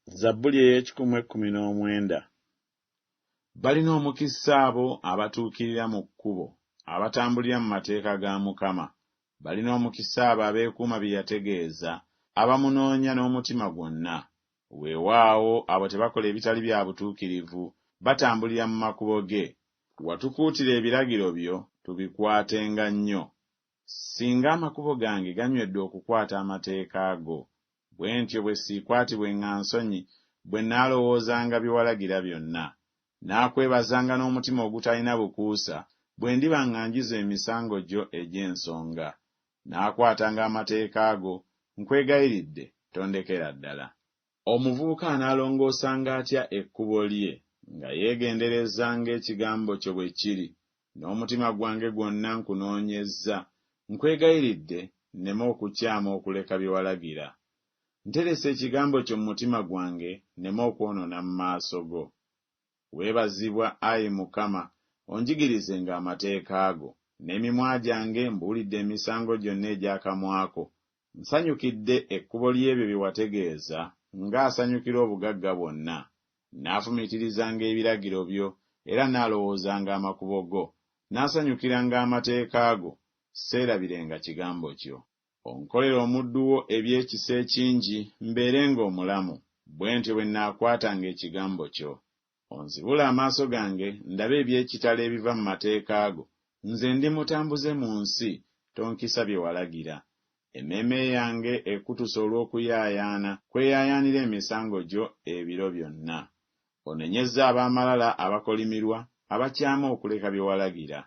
Zabbuli ey'ekikumi balina omukisa abo abatuukirira mu kkubo, abatambulira mu mateeka ga Mukama. Balina omukisa abo abeekuuma bye yategeeza, abamunoonya n'omutima gwonna. Weewaawo abo tebakola ebitali bya butuukirivu, batambulira mu makubo ge. Watukuutira ebiragiro byo, tubikwatenga nnyo. Singa amakubo gange ganywedde okukwata amateeka go, bwe ntyo bwe siikwatibwenga nsonyi bwe nnaalowoozanga bye walagira byonna. Naakwebazanga n'omutima ogutalina bukuusa bwe ndiba nga njiza emisango gyo egy'ensonga. Naakwatanga amateeka go, nkwegayiridde tondekera ddala. Omuvubuka anaalongoosanga atya ekkubo lye, nga yeegenderezanga ekigambo kyo bwe kiri, n'omutima gwange gwonna nkunoonyezza. Nkwegayiridde nneme okukyama okuleka bye walagira. Nteresa ekigambo kyo mu mutima gwange, nneme okwonoona mu maaso go. Weebazibwa, Ayi Mukama, onjigirizenga amateeka go. N'emimwa gyange mbuulidde emisango gyonna egy'akamwa ko. Nsanyukidde ekkubo ly'ebyo bye wategeeza, ng'asanyukira obugagga bwonna. Naafumiitirizanga ebiragiro byo, era naalowoozanga amakubo go. Naasanyukiranga amateeka go, seerabirenga kigambo kyo. Onkolera omuddu wo ebyekisa ekingi, mbeerenga omulamu, bwe ntyo bwe nnaakwatanga ekigambo kyo. Onzibula amaaso gange, ndabe eby'ekitalo ebiva mu mateeka go. Nze ndi mutambuze mu nsi, tonkisa bye walagira. Emmeeme yange ekkutusa olw'okuyaayaana, kweyaayaanira emisango gyo ebiro byonna. Onenyezza ab'amalala abakolimirwa, abakyama okuleka bye walagira.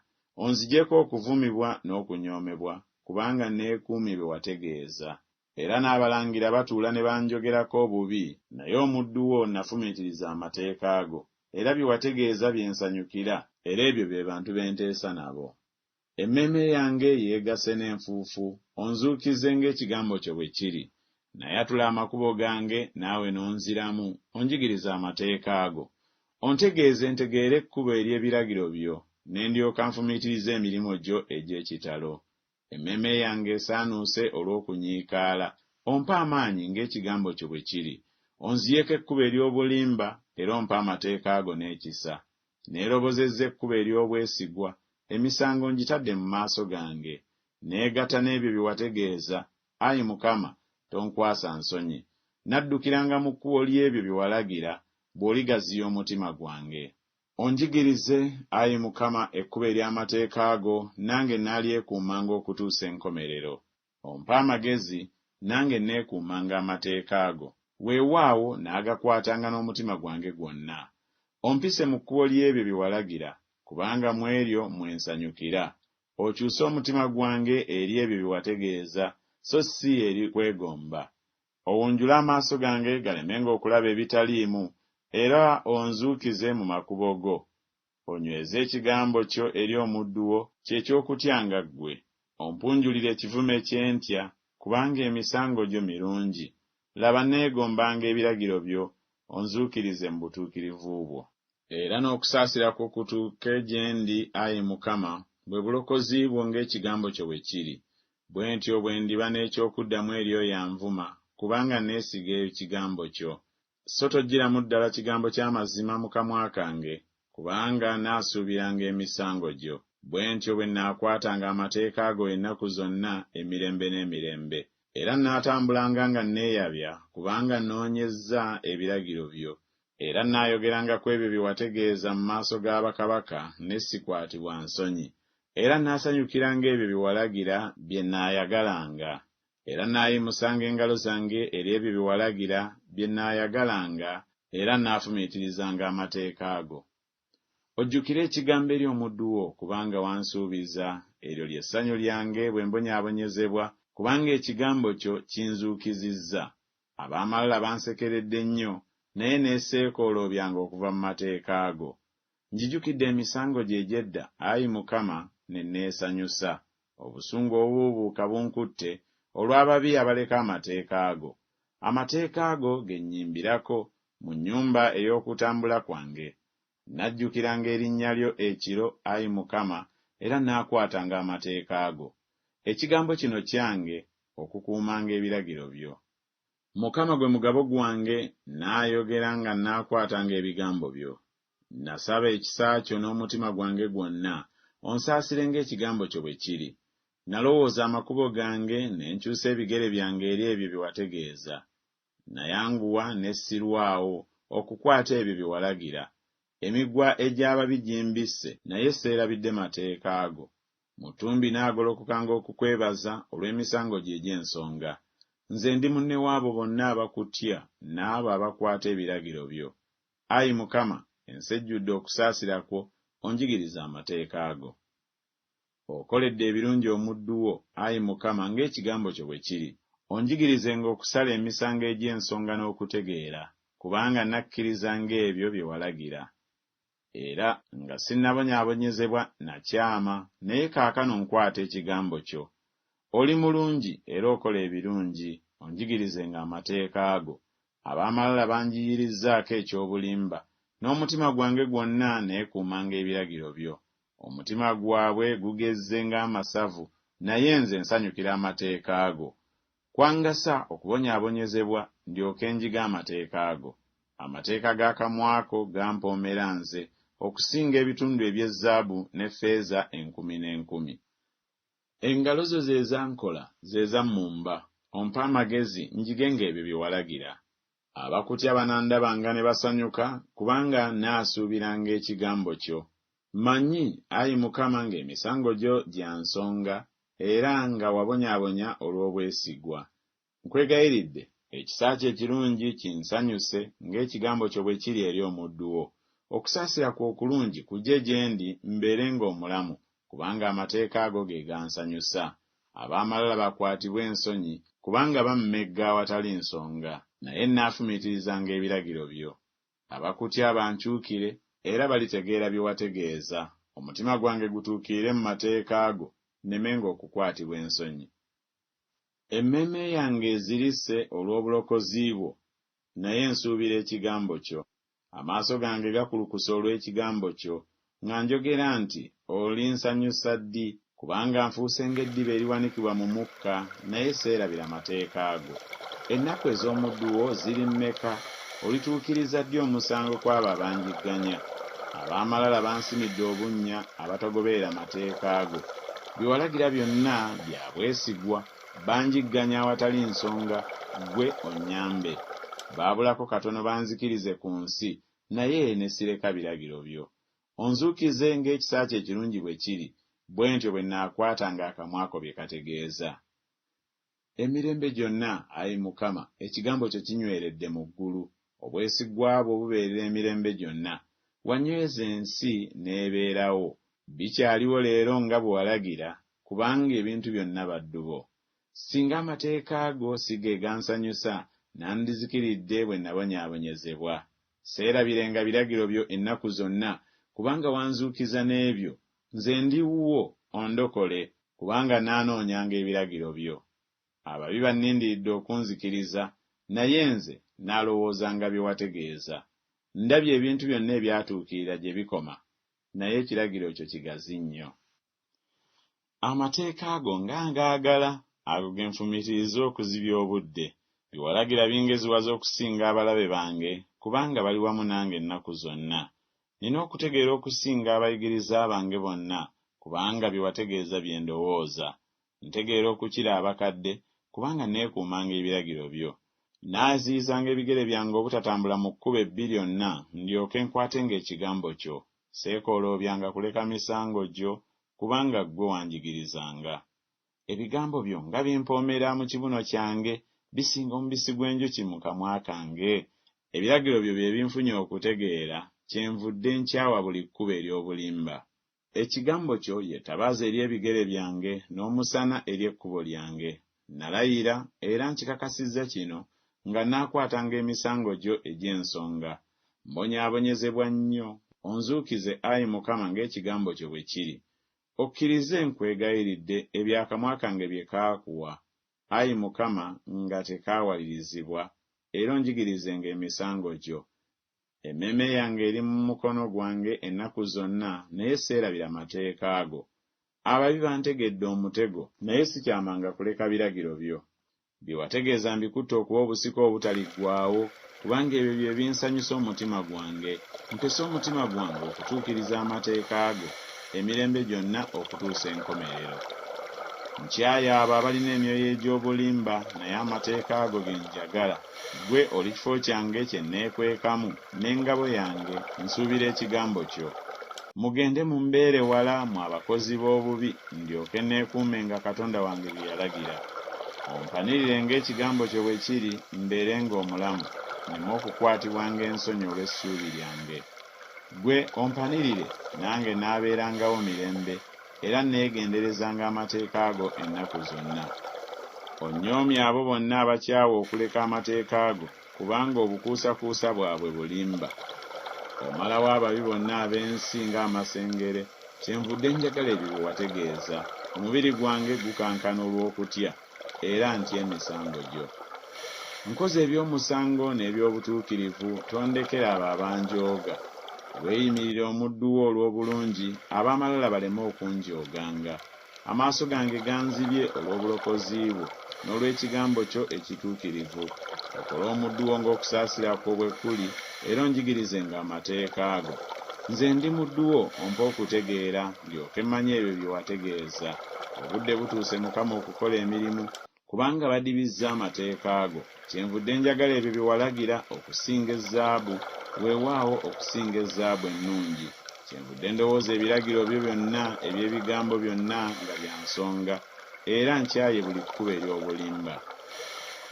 Onzigyeko okuvumibwa n'okunyoomebwa, kubanga neekuumye bye wategeeza. Era n'abalangira batuula ne banjogerako obubi, naye omuddu wo nafumiitiriza amateeka go. Era bye wategeeza bye nsanyukira, era ebyo bye bantu be nteesa nabo. Emmeeme yange yeegase n'enfuufu, onzuukize ng'ekigambo kyo bwe kiri. Nayatula amakubo gange, naawe n'onziramu, onjigirize amateeka go. Ontegeeze ntegeere ekkubo ery'ebiragiro byo, ne ndyoka nfumiitiriza emirimu gyo egy'ekitalo. Emmeeme yange esaanuuse olw'okunyiikaala, ompa amaanyi ng'ekigambo kyo bwe kiri. Onziyeko ekkubo ery'obulimba, era ompa amateeka go n'ekisa. Neerobozezza ekkubo ery'obwesigwa, emisango ngitadde mu maaso gange. Neegatta n'ebyo bye wategeeza, Ayi Mukama, tonkwasa nsonyi. Naddukiranga mu kkubo ly'ebyo bye walagira, bw'oligaziya omutima gwange. Onjigirize, Ayi Mukama, ekkubo ery'amateeka go, nange naalyekuumanga okutuusa enkomerero. Ompa amagezi, nange neekuumanga amateeka go. Weewaawo naagakwatanga n'omutima gwange gwonna. Ompise mu kkubo ly'ebyo bye walagira, kubanga mu eryo mwe nsanyukira. Okyuse omutima gwange eri ebyo bye wategeeza, so si eri kwegomba. Owunjule amaaso gange galemenga okulaba ebitaliimu, era onzuukize mu makubo go. Onyweze ekigambo kyo eri omuddu wo, ky'ekyokutyanga ggwe. Ompunjulire ekivume ky'entya, kubanga emisango gyo mirungi. Laba neegombanga ebiragiro byo, onzuukirize mu butuukirivu bwo. Era n'okusaasira kwo kutuuke gye ndi, Ayi Mukama, bwe bulokozi bwo ng'ekigambo kyo bwe kiri. Bwe ntyo bwe ndiba n'ekyokuddamu eri oyo anvuma, kubanga neesiga ekigambo kyo. So tojjiramu ddala kigambo ky'amazima mu kamwa kange, kubanga naasuubiranga emisango gyo. Bwe ntyo bwe nnaakwatanga amateeka go ennaku zonna, emirembe n'emirembe. Era nnaatambulanga nga nneeyabya, kubanga nnoonyezza ebiragiro byo. Era nnaayogeranga ku ebyo bye wategeeza mu maaso ga bakabaka, ne sikwatibwa nsonyi. Era nnaasanyukiranga ebyo bye walagira bye nnaayagalanga. Era nnaayimusanga engalo zange eri ebyo bye walagira bye nnaayagalanga, era nnaafumiitirizanga amateeka go. Ojjukire ekigambo eri omuddu wo, kubanga wansuubiza. Eryo ly'essanyu lyange bwe mbonyaabonyezebwa, kubanga ekigambo kyo kinzuukizizza. Ab'amalala bansekeredde nnyo, naye neeseekooloobyanga okuva mu mateeka go. Njijukidde emisango gye egy'edda, Ayi Mukama, ne neesanyusa. Obusungu obuubuuka bunkutte olw'ababi abaleka amateeka go. Amateeka go ge nnyimbirako mu nnyumba ey'okutambula kwange. Najjukiranga erinnya lyo ekiro, Ayi Mukama, era naakwatanga amateeka go. Ekigambo kino kyange, okukuumanga ebiragiro byo. Mukama gwe mugabo gwange, naayogera nga naakwatanga ebigambo byo. Nasaba ekisa kyo n'omutima gwange gwonna, onsaasire ng'ekigambo kyo bwe kiri. Nalowooza amakubo gange, ne nkyusa ebigere byange eri ebyo bye wategeeza. Nayanguwa ne sirwawo okukwata ebyo bye walagira. Emigwa egy'ababi gimbisse, naye seerabidde mateeka ago. Mutumbi n'agolokokanga okukwebaza olw'emisango gye egy'ensonga. Nze ndi munne w'abo bonna abakutya n'abo abakwata ebiragiro byo. Ayi Mukama, ensi ejjudde okusaasira kwo, onjigirize amateeka ago. Okoledde ebirungi omuddu wo, Ayi Mukama, ng'ekigambo kyo bwe kiri. Onjigirizenga okusala emisango egy'ensonga n'okutegeera, kubanga nakkiriza ng'ebyo bye walagira. Era nga sinnabonyaabonyezebwa nakyama, naye kaakano nkwata ekigambo kyo. Oli mulungi era okola ebirungi, onjigirizenga amateeka ago. Ab'amalala banjiyirizzaako eky'obulimba, n'omutima gwange gwonna neekuumanga ebiragiro byo. Omutima gwabwe gugezze ng'amasavu, naye nze nsanyukira amateeka ago. Kwangasa okubonyaabonyezebwa ndyoke njiga amateeka ago. Amateeka g'akamwako gampoomera nze, okusinga ebitundu eby'ezaabu ne ffeeza 10,000. Engalo zo ze zankola, ze zammumba. Ompa amagezi njige ng'ebyo bye walagira. Abakutya banandabanga ne basanyuka, kubanga naasuubiranga ekigambo kyo. Mmanyi, Ayi Mukama, ng'emisango gyo gya nsonga, era nga wabonyaabonya olw'obwesigwa. Nkwegayiridde, ekisa kyo ekirungi kinsanyuse ng'ekigambo kyo bwe kiri eri omuddu wo. Okusaasira kwo okulungi kujje gye ndi mbeere ng'omulamu, kubanga amateeka ago ge gansanyusa. Ab'amalala bakwatibwe ensonyi, kubanga bammegga awatali nsonga, naye nnaafumitirizanga ebiragiro byo. Abakutya bankyukire, era balitegeera bye wategeeza. Omutima gwange gutuukirire mu mateeka ago, nnemenga okukwatibwa ensonyi. Emmeeme yange ezirise olw'obulokozi bwo, naye nsuubira ekigambo kyo. Amaaso gange gakulukusa olw'ekigambo kyo, nga njogera nti olinsanyusa ddi, kubanga nfuuse ng'eddiba eriwanikibwa mu mukka, naye seerabira mateeka ago. Ennaku ez'omuddu wo ziri mmeka? Olituukiriza ddi omusango kw'abo abanjigganya? Ab'amalala bansimidde obunnya, abatagoberera mateeka ago. Bye walagira byonna bya bwesigwa, banjigganya awatali nsonga, ggwe onnyambe. Baabulako katono banzikirize ku nsi, naye ne sireka biragiro byo. Onzuukize ng'ekisa kyo ekirungi bwe kiri, bwe ntyo bwe nnaakwatanga akamwako bye kategeeza. Emirembe gyonna, Ayi Mukama, ekigambo kyo kinyweredde mu ggulu. Obwesigwa bwo bubeerera emirembe gyonna. Wanyweza ensi n'ebeerawo. Bikyaliwo leero nga bwe walagira, kubanga ebintu byonna baddu bo. Singa amateeka ago si ge gansanyusa, nandizikiridde bwe nabonyaabonyezebwa. Seerabirenga biragiro byo ennaku zonna, kubanga wanzuukiza n'ebyo. Nze ndi wuwo, ondokole, kubanga naanoonyanga ebiragiro byo. Ababi bannindiridde okunzikiriza, naye nze naalowoozanga bye wategeeza. Ndabye ebintu byonna ebyatuukirira gye bikoma, naye ekiragiro kyo kigazi nnyo. Amateeka ago nga ngaagala, ago ge nfumitiriza okuzibya obudde. Bye walagira bingeziwaza okusinga abalabe bange, kubanga bali wamu nange ennaku zonna. Nina okutegeera okusinga abayigiriza bange bonna, kubanga bye wategeeza bye ndowooza. Ntegeera okukira abakadde, kubanga neekuumanga ebiragiro byo. Naaziyizanga ebigere byange obutatambula mu kkubo ebbi lyonna, ndyoke nkwatenga ekigambo kyo. Seekooloobyanga kuleka misango gyo, kubanga ggwe wanjigirizanga. Ebigambo byo nga bimpoomera mu kibuno kyange, bisinga omubisi gw'enjuki mu kamwa kange. Ebiragiro byo bye binfunye okutegeera, kyenvudde nkyawa buli kkubo ery'obulimba. Ekigambo kyo ye ttabaaza eri ebigere byange, n'omusana eri ekkubo lyange. Nalayira era nkikakasizza kino, nga naakwatanga emisango gyo egy'ensonga. Mbonyaabonyezebwa nnyo, onzuukize, Ayi Mukama, ng'ekigambo kyo bwe kiri. Okkirize nkwegayiridde ebyakamwa kange bye kaakuwa, Ayi Mukama, nga tekaawalirizibwa, era onjigirizenga emisango gyo. Emmeeme yange eri mu mukono gwange ennaku zonna, naye seerabira mateeka ago. Ababi bantegedde omutego, naye sikyamanga kuleka biragiro byo. bye wategeeza mbikutte okuba obusika obutaliggwaawo, kubanga ebyo bye binsanyusa omutima gwange. Mpisa omutima gwange okutuukiriza amateeka go emirembe gyonna okutuusa enkomerero. Nkyaya abo abalina emyoyo egy'obulimba, naye amateeka go ge njagala. Ggwe oli kifo kyange kye neekwekamu, n'engabo yange nsuubira ekigambo kyo. Mugende mumbeere wala mu abakozi b'obubi, ndyoke neekuumenga Katonda wange bye yalagira. Ompanirire ng'ekigambo kyo bwe kiri, mbeerenga omulamu, nneme okukwatibwa ng'ensonyi olw'essuubi lyange. Ggwe ompanirire, nange naabeerangawo mirembe, era neegenderezanga amateeka go ennaku zonna. Onnyoomye abo bonna abakyawa okuleka amateeka go, kubanga obukuusakuusa bwabwe bulimba. Omalawo ababi bonna ab'ensi ng'amasengere, kyenvudde njagala ebyo bye wategeeza. Omubiri gwange gukankana olw'okutya, era ntya emisango gyo. Nkoze eby'omusango n'eby'obutuukirivu, tondekera abo abanjooga. Weeyimirire omuddu wo olw'obulungi, ab'amalala baleme okunjooganga. Amaaso gange ganzibye olw'obulokozi bwo n'olw'ekigambo kyo ekituukirivu. Okole omuddu wo ng'okusaasira kwo bwe kuli, era onjigirizenga amateeka go. Nze ndi muddu wo, ompa okutegeera, ndyoke mmanye ebyo bye wategeeza. Obudde butuuse Mukama okukola emirimu, kubanga badibizza amateeka go. Kyenvudde njagala ebyo bye walagira okusinga ezaabu, weewaawo okusinga ezaabu ennungi. Kyenvudde ndowooza ebiragiro byo byonna eby'ebigambo byonna nga bya nsonga, era nkyaye buli kkubo ery'obulimba.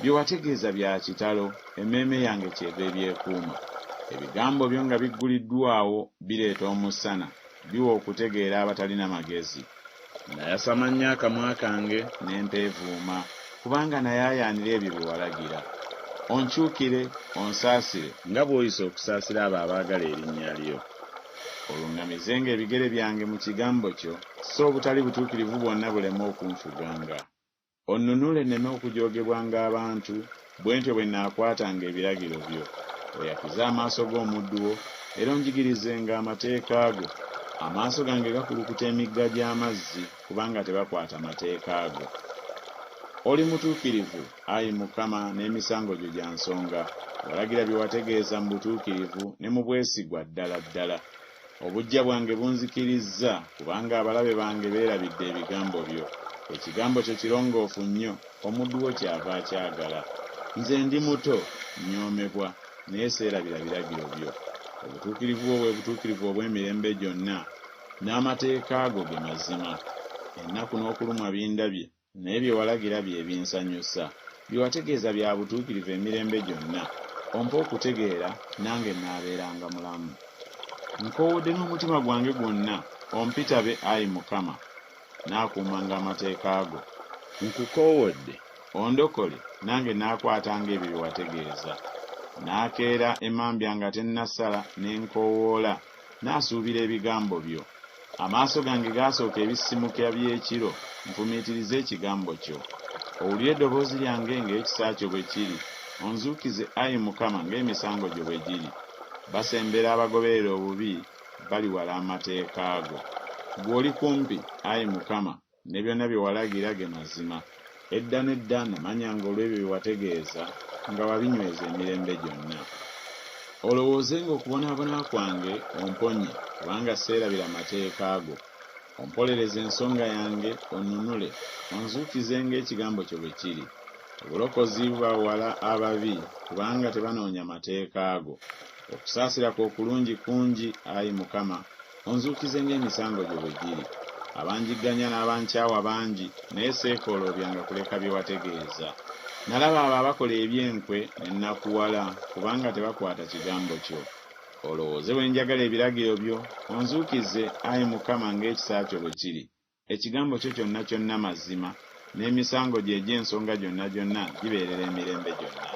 Bye wategeeza bya kitalo, emmeeme yange kyeva ebyekuuma. Ebigambo byo nga bigguliddwawo bireeta omusana, biwa okutegeera abatalina magezi. Nayasamanya akamwa kange n'empeevuuma, kubanga nayaayaanira ebyo bye walagira. Onkyukire, onsaasire, nga bw'oyisa okusaasira abo abaagala erinnya lyo. Oluŋŋamizenga ebigere byange mu kigambo kyo, so obutali butuukirivu bwonna buleme okunfuganga. Onnunule nneme okujoogebwanga abantu, bwe ntyo bwe nnaakwatanga ebiragiro byo. Oyakize amaaso g'omuddu wo, era onjigirizenga amateeka go. Amaaso gange gakulukuta emigga gy'amazzi, kubanga tebakwata mateeka go. Oli mutuukirivu, Ayi Mukama, n'emisango gyo gya nsonga. Walagira bye wategeeza mu butuukirivu ne mu bwesigwa ddala ddala. Obujja bwange bunzikirizza, kubanga abalabe bange beerabidde ebigambo byo. Ekigambo kyo kirongoofu nnyo, omuddu wo kyava akyagala. Nze ndi muto, nyoomebwa, naye seerabira biragiro byo. Obutuukirivu bwo bwe butuukirivu obw'emirembe gyonna, n'amateeka go ge mazima. Ennaku n'okulumwa bindabye, naye bye walagira bye binsanyusa. Bye wategeeza bya butuukirivu emirembe gyonna. Ompa okutegeera, nange nnaabeeranga mulamu. Nkoowodde n'omutima gwange gwonna, ompitabe Ayi Mukama, naakuumanga amateeka go. Nkukoowodde, ondokole, nange naakwatanga ebyo bye wategeeza. Naakeera emambya nga tennasala, ne nkoowoola, naasuubira ebigambo byo. Amaaso gange gaasooka ebisimuka by'ekiro, nfumiitirize ekigambo kyo. Owulire eddoboozi lyange ng'ekisa kyo bwe kiri, onzuukize Ayi Mukama ng'emisango gyo bwe giri. Basembera abagoberera obubi, bali wala amateeka go. Bw'oli kumpi, Ayi Mukama, ne byonna bye walagira ge mazima. Edda n'edda namanyanga olw'ebyo bye wategeeza, nga wabinyweza emirembe gyonna. Olowoozenga okubonaabona kwange, omponye, kubanga seerabira amateeka go. Ompolereze ensonga yange, onnunule, onzuukizenga ekigambo kyo bwe kiri. Obulokozi bubawala ababi, kubanga tebanoonya mateeka go. Okusaasira kwo okulungi kungi, Ayi Mukama, onzuukizenga emisango gyo bwe giri. Abanjigganya n'abankyawa bangi, naye seekooloobyanga kuleka bye wategeeza. Nalaba abo abakola eby'enkwe ne nnakuwala, kubanga tebakwata kigambo kyo. Olowooze bwe njagala ebiragiro byo, onzuukize Ayi Mukama ng'ekisa kyo bwe kiri. Ekigambo kyo kyonna kyonna mazima, n'emisango gye egy'ensonga gyonna gyonna gibeerera emirembe gyonna.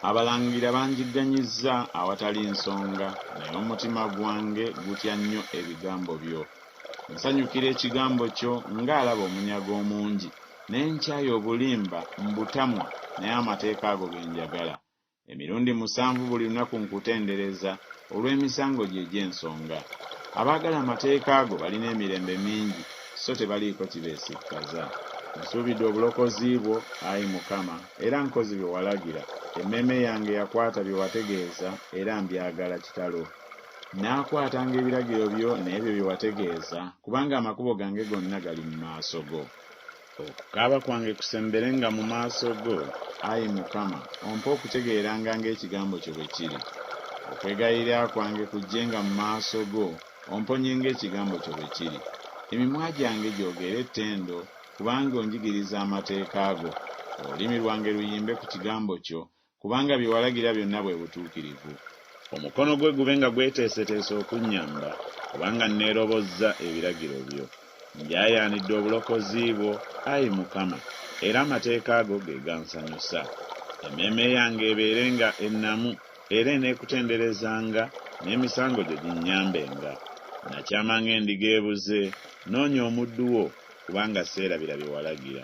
Abalangira banjigganyizza awatali nsonga, naye omutima gwange gutya nnyo ebigambo byo. Nsanyukira ekigambo kyo ng'alaba omunyago omungi, naye nkyaye obulimba mbutamwa, naye amateeka ago ge njagala. Emirundi 7 buli lunaku nkutendereza olw'emisango gye egy'ensonga. Abaagala amateeka ago balina emirembe mingi, so tebaliiko kibeesikkaza. Nsuubidde obulokozi bwo, Ayi Mukama, era nkoze bye walagira. Emmeeme yange yakwata bye wategeeza, era mbyagala kitalo. Naakwatanga ebiragiro byo n'ebyo bye wategeeza, kubanga amakubo gange gonna gali mu maaso go. Okukaaba kwange kusemberenga mu maaso go, Ayi Mukama, ompe okutegeeranga ng'ekigambo kyo bwe kiri. Okwegayirira kwange kujjenga mu maaso go, omponyenga ekigambo kyo bwe kiri. Emimwa gyange gyogere ettendo, kubanga onjigiriza amateeka go. Olulimi lwange luyimbe ku kigambo kyo, kubanga bye walagira byonna bwe butuukirivu. Omukono gwe gube nga gweteeseteese okunnyamba, kubanga neerobozza ebiragiro byo. Njaayaanidde obulokozi bwo, Ayi Mukama, era amateeka go ge gansanyusa. Emmeeme yange ebeerenga ennamu, era eneekutenderezanga, n'emisango gyo ginnyambenga. Nakyama ng'endiga ebuze, noonya omuddu wo, kubanga seerabira bye walagira.